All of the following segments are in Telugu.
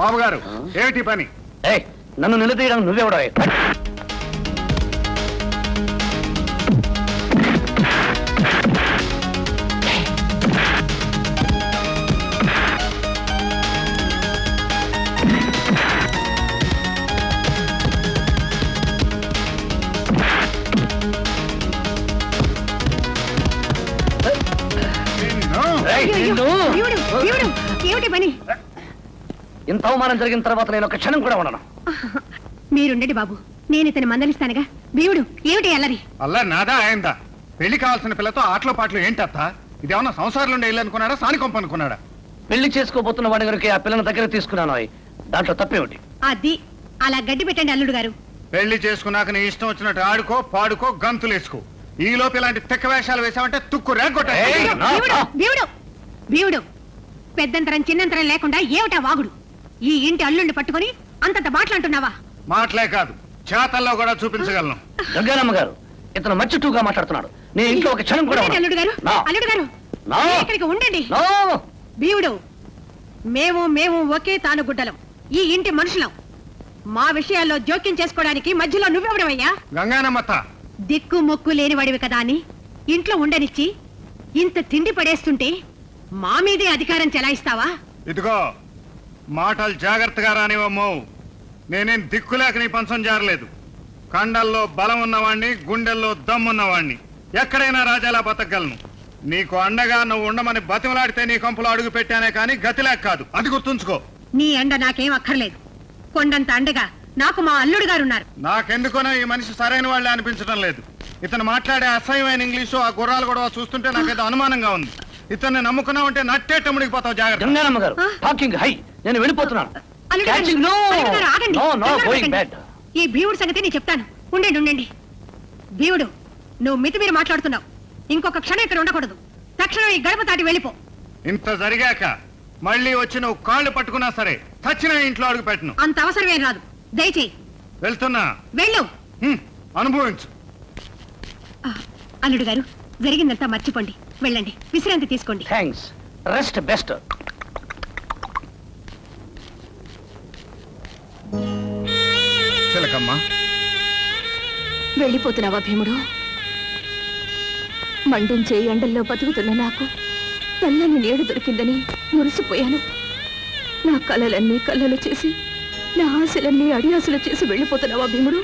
బాబు గారు ఏమిటి పని? నన్ను నిలదీయడం నువ్వెవడా? ఇంత అవమానం జరిగిన తర్వాత నేను ఒక క్షణం కూడా ఉండను. మీరుండండి బాబు, నేను ఇతని మందలిస్తానుగా. భీముడు ఏమిటి అల్లరి? అల్లరి నాదా ఆయందా? పెళ్లి కావాల్సిన పిల్లతో ఆటలో పాటలు ఏంటత్త? ఇదేమన్నా సంసారంలో ఇల్లు అనుకున్నాడా, సానికొంప అనుకున్నాడా? పెళ్లి చేసుకోబోతున్న వాడి గారికి ఆ పిల్లని దగ్గర తీసుకున్నాను. దాంట్లో తప్పేమిటి? అది అలా గడ్డి పెట్టండి అల్లుడు గారు. పెళ్లి చేసుకున్నాక నీ ఇష్టం వచ్చినట్టు ఆడుకో, పాడుకో, గంతులేసుకో. ఈ లోపు ఇలాంటి తెక్క వేషాలు వేసావంటే తుక్కు రేగొట్ట. భీముడు పెద్దంతరం చిన్నంతరం లేకుండా ఏమిటా వాగుడు? ఈ ఇంటి అల్లుండి పట్టుకుని అంతంత మాట్లాడుతున్నావా? మాటలే కాదు, చేతల్లో కూడా చూపించగలను. గంగారమ్మ గారు, ఇతను మచ్చుటూగా మాట్లాడుతున్నాడు. నేను ఇంట్లో ఒక క్షణం కూడా అల్లుడు గారు, అల్లుడు గారు ఇక్కడికి ఉండండి. భీముడు, మేము ఒకే తానుగుడ్డలం, ఈ ఇంటి మనుషులం. మా విషయాల్లో జోక్యం చేసుకోవడానికి మధ్యలో నువ్వెవడమయ్యా? గంగానమ్మత్త, దిక్కు మొక్కు లేనివాడివి కదా అని ఇంట్లో ఉండనిచ్చి ఇంత తిండి పడేస్తుంటే మా మీదే అధికారం చెలాయిస్తావా? ఇదిగో మాటలు జాగ్రత్తగా రానివమ్మో. నేనేం దిక్కులేక నీ పంచం జారలేదు. కండల్లో బలం ఉన్నవాణ్ణి, గుండెల్లో దమ్మున్నవాణ్ణి. ఎక్కడైనా రాజాలా బతకగలను. నీకు అండగా నువ్వు ఉండమని బతిమలాడితే నీ కంపులో అడుగు పెట్టానే కానీ గతిలేక కాదు, అది గుర్తుంచుకో. నీ అండ నాకేం అక్కర్లేదు. కొండంత అండగా నాకు మా అల్లుడు గారున్నారు. నాకెందుకోనో ఈ మనిషి సరైన వాళ్ళే అనిపించడం లేదు. ఇతను మాట్లాడే అసహ్యమైన ఇంగ్లీషు, ఆ గుర్రాలు కూడా చూస్తుంటే నాకేదో అనుమానంగా ఉంది. ఇతన్ని నమ్ముకున్నావంటే నట్టేట ముడిగిపోతావు. జాగ్రత్త. గంగారమ్మ గారు, టాకింగ్ హై. నేను వెళ్ళిపోతున్నాను. ఈ భీముడు సంగతి నేను చెప్తాను. ఉండండి. భీముడు, నువ్వు మితిమీరి మాట్లాడుతున్నావు. ఇంకొక క్షణం ఇక్కడ ఉండకూడదు. తక్షణం ఈ గడప దాటి వెళ్ళిపో. ఇంత జరిగాక మళ్ళీ వచ్చి నువ్వు కాళ్ళు పట్టుకున్నా సరే చచ్చిన ఇంట్లో అడుగు పెట్టను. అంత అవసరమేం రాదు. దయచేయి. వెళ్తున్నా. వెళ్ళు. అనుభవించు. అల్లుడు గారు, జరిగిందంతా మర్చిపోండి. వెళ్ళండి, విశ్రాంతి తీసుకోండి. థాంక్స్. Rest best. చిలకమ్మ, వెళ్ళిపోతున్నావా భీముడు? మండించే ఎండల్లో బతుకుతున్న నాకు తెల్లని నీడు దొరికిందని మురిసిపోయాను. నా కలలన్నీ కళ్ళలు చేసి, నా ఆశలన్నీ అడియాసలు చేసి వెళ్ళిపోతున్నావా భీముడు?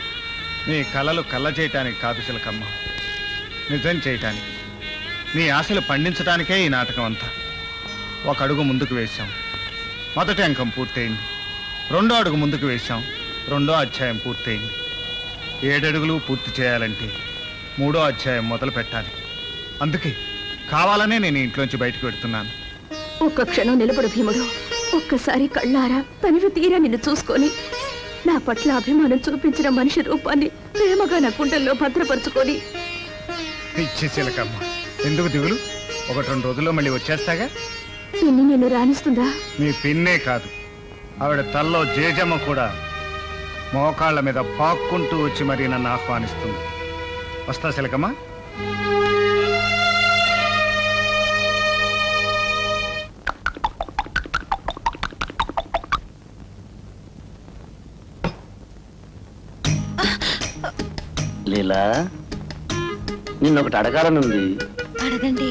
నీ కలలు కళ్ళ చేయటానికి కాదు చిలకమ్మ, నిజం చేయటానికి. నీ ఆశలు పండించడానికే ఈ నాటకం అంతా. ఒక అడుగు ముందుకు వేశాం, మొదటి అంకం పూర్తయింది. రెండో అడుగు ముందుకు వేశాం, రెండో అధ్యాయం పూర్తయింది. 7 అడుగులు పూర్తి చేయాలంటే 3వ అధ్యాయం మొదలు పెట్టాలి. అందుకే కావాలనే నేను ఇంట్లోంచి బయటకు పెడుతున్నాను. ఒక్క క్షణం నిలబడు భీముడు. ఒక్కసారి కళ్ళారా తనివి తీరా నిన్ను చూసుకొని, నా పట్ల అభిమానం చూపించిన మనిషి రూపాన్ని ప్రేమగా నా కుండల్లో భద్రపరుచుకొని. పిచ్చి చిలకమ్మ, ఎందుకు దిగులు? 1-2 రోజుల్లో మళ్ళీ వచ్చేస్తాగా. పిన్ని నిన్ను రాణిస్తుందా? మీ పిన్నే కాదు, ఆవిడ తల్లో జేజమ్మ కూడా మోకాళ్ళ మీద పాక్కుంటూ వచ్చి మరీ నన్ను ఆహ్వానిస్తుంది. వస్తా చిలకమ్మ. లీలా, నిన్నొకటి అడగాలనుంది. అడగండి.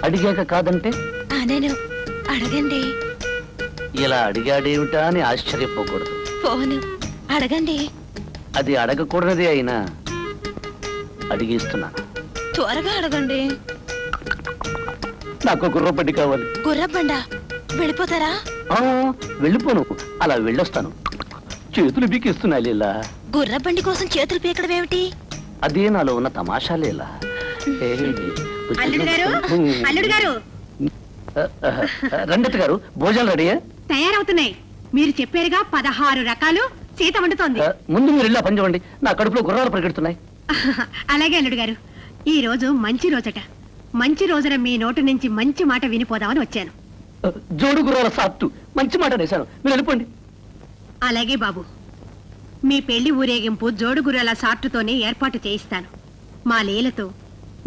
అడిగాక కాదంటే? నేను అడగండి. ఇలా అడిగాడేమిటా అని ఆశ్చర్యపోకూడదు. ఫోను అడగండి. అది అడగకూడదే అయినా అడిగిస్తున్నాను. త్వరగా అడగండి. నాకు గుర్రబండి కావాలి. గుర్రబండ? వెళ్ళిపోతారా? వెళ్ళిపోను, అలా వెళ్ళొస్తాను. చేతులు బీకిస్తున్నాయి లీలా. గుర్రబండి కోసం చేతులు పీకడం ఏమిటి? అదే నాలో ఉన్న తమాషా లీలా. రండిత్ గారు, భోజనాలు రెడీ తయారవుతున్నాయి. మీరు చెప్పారుగా 16 రకాలు. సీత వండుతోంది. ముందు మీరు ఇలా పని చేయండి, నా కడుపులో గుర్రాలు పరిగెడుతున్నాయి. అలాగే అల్లుడు గారు, ఈ రోజు మంచి రోజట. మంచి రోజున మీ నోటి నుంచి మంచి మాట వినిపోదామని వచ్చాను. జోడు గుర్రాల సాత్తు మంచి మాట నేశాను, మీరు వెళ్ళిపోండి. అలాగే బాబు, మీ పెళ్లి ఊరేగింపు జోడు గుర్రాల సాట్టుతోనే ఏర్పాటు చేయిస్తాను. మా లీలతో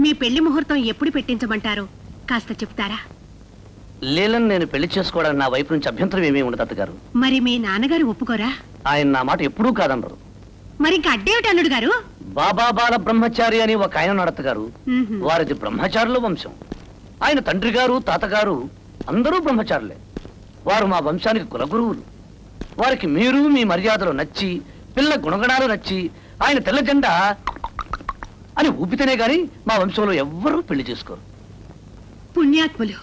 మీ పెళ్లి ముహూర్తం ఎప్పుడు పెట్టించమంటారో కాస్త చెప్తారా? లీలను నేను పెళ్లి చేసుకోవడానికి నా వైపు నుంచి అభ్యంతరం ఏమీ ఉండదు అత్తగారు. మరి మీ నాన్నగారు ఒప్పుకోరా? ఆయన నా మాట ఎప్పుడూ కాదనరు. మరి ఇంకా అడ్డేమిటి అల్లుడు గారు? బాబా బాల బ్రహ్మచారి అని ఒక ఆయన నడతగారు. ఉహుం. వారిది బ్రహ్మచారుల వంశం. ఆయన తండ్రి గారు తాతగారు అందరూ బ్రహ్మచారులే. వారు మా వంశానికి కులగురువులు. వారికి మీరు మీ మర్యాదలు నచ్చి, పిల్ల గుణగణాలు నచ్చి, ఆయన తెల్ల జెండా అని ఊపితేనే గాని మా వంశంలో ఎవ్వరూ పెళ్లి చేసుకోరు. పుణ్యాత్ములు.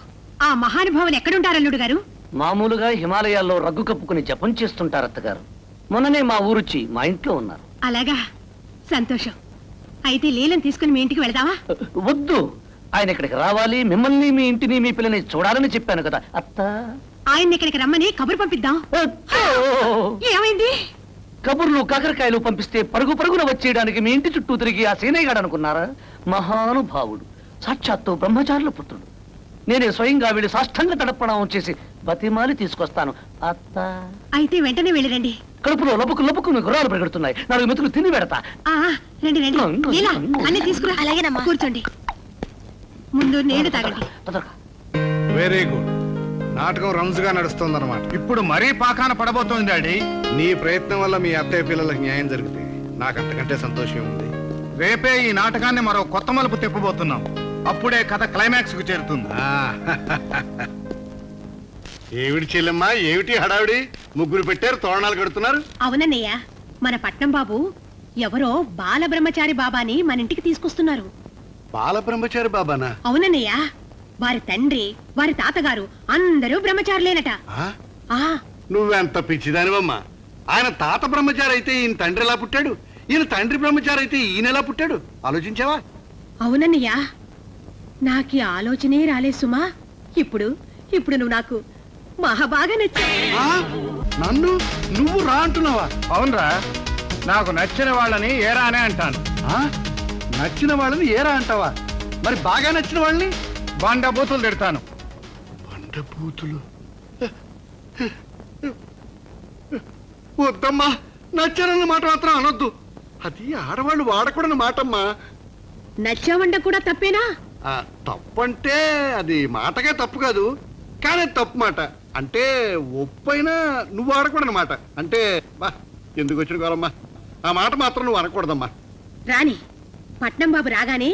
ఆ మహానుభావులు ఎక్కడుంటారు అల్లుడు గారు? మామూలుగా హిమాలయాల్లో రగ్గు కప్పుకుని జపం చేస్తుంటారు అత్తగారు. మొన్ననే మా ఊరొచ్చి మా ఇంట్లో ఉన్నారు. అలాగా, సంతోషం. అయితే లీలను తీసుకుని మీ ఇంటికి వెళదామా? వద్దు, ఆయన ఇక్కడికి రావాలి, మిమ్మల్ని మీ ఇంటిని మీ పిల్లని చూడాలని చెప్పాను కదా అత్త. ఆయన్ని ఇక్కడికి రమ్మని కబురు పంపిద్దాం. అత్తో! ఏమైంది? కబుర్లు కాకరకాయలు పంపిస్తే పరుగు పరుగున వచ్చేయడానికి మీ ఇంటి చుట్టూ తిరిగి ఆ సీనయ్యగాడు అనుకున్నారా? మహానుభావుడు, సాక్షాత్తు బ్రహ్మచారుల పుత్రుడు. నేనే స్వయంగా వీడి సాష్టంగా తడపడం చేసి బతిమాలి తీసుకొస్తాను అత్త. అయితే వెంటనే వెళ్ళిరండి. కడుపులో లపుకు లపుకు గుర్రాలు పెడుతున్నాయి. 4 మెతుకులు తిని పెడతా. ఆ, రండి రండి. లీలా, అన్ని తీసుకురా. అలాగేనమ్మా. కూర్చోండి. ముందు నీళ్లు తాగండి. తొందరగా. Very good. నాటకం రమ్స్గా నడుస్తుందన్నమాట. ఇప్పుడు మరీ పాకాన పడబోతోంది డాడీ. నీ ప్రయత్నం వల్ల మీ అత్తయ్య పిల్లలకు న్యాయం జరిగితే నాకు అంతకంటే సంతోషం ఉంది. రేపే ఈ నాటకాన్ని మరో కొత్త మలుపు తిప్పబోతున్నాం. అప్పుడే కథ క్లైమాక్స్ కు చేరుతుంది. ఆ, ఏమిటి చెల్లెమ్మా, ఏమిటి హడావిడి? ముగ్గురు పెట్టారు, తోరణాలు కడుతున్నారు. అవునన్నయ్య, మన పట్నం బాబు ఎవరో బాల బ్రహ్మచారి బాబాని మన ఇంటికి తీసుకొస్తున్నారు. బాలబ్రహ్మచారి బాబానా? అవునన్నయ్య, వారి తండ్రి, వారి తాతగారు అందరూ బ్రహ్మచారులేనట. ఆ? ఆ, నువ్వెంత పిచ్చిదానివమ్మా. ఆయన తాత బ్రహ్మచారి అయితే ఈయన తండ్రి ఎలా పుట్టాడు? ఈయన తండ్రి బ్రహ్మచారి అయితే ఈయన ఎలా పుట్టాడు? ఆలోచించావా? అవునన్నయ్య, నాకీ ఆలోచనే రాలే సుమా. ఇప్పుడు ఇప్పుడు నువ్వు నాకు మహాబాగా నచ్చావు. ఆ? నన్ను నువ్వు రా అంటున్నావా? అవునరా, నాకు నచ్చిన వాళ్ళని ఏరా అనే అంటాను. ఆ? నచ్చిన వాళ్ళని ఏరా అంటావా? మరి బాగా నచ్చిన వాళ్ళని బండ బూతులు తిడతాను. బండబూతులు. వద్దమ్మా, నచ్చారన్న మాట మాత్రం అనొద్దు. అది ఆడవాళ్ళు వాడకూడని మాటమ్మా. నచ్చావంట కూడా తప్పేనా? ఆ, తప్పంటే అది మాటగా తప్పు కాదు, కానీ తప్పు మాట. అంటే ఒప్పైనా నువ్వు ఆడకూడని మాట. అంటే బా, ఎందుకు వచ్చిన గోరమ్మా, ఆ మాట మాత్రం నువ్వు అనకూడదమ్మా. రాని, పట్నం బాబు రాగానే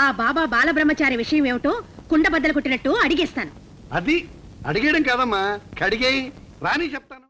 ఆ బాబా బాలబ్రహ్మచారి విషయం ఏమిటో కుండ బద్దలు కొట్టినట్టు అడిగేస్తాను. అది అడిగేయడం కాదమ్మా, కడిగేయి రాని చెప్తాను.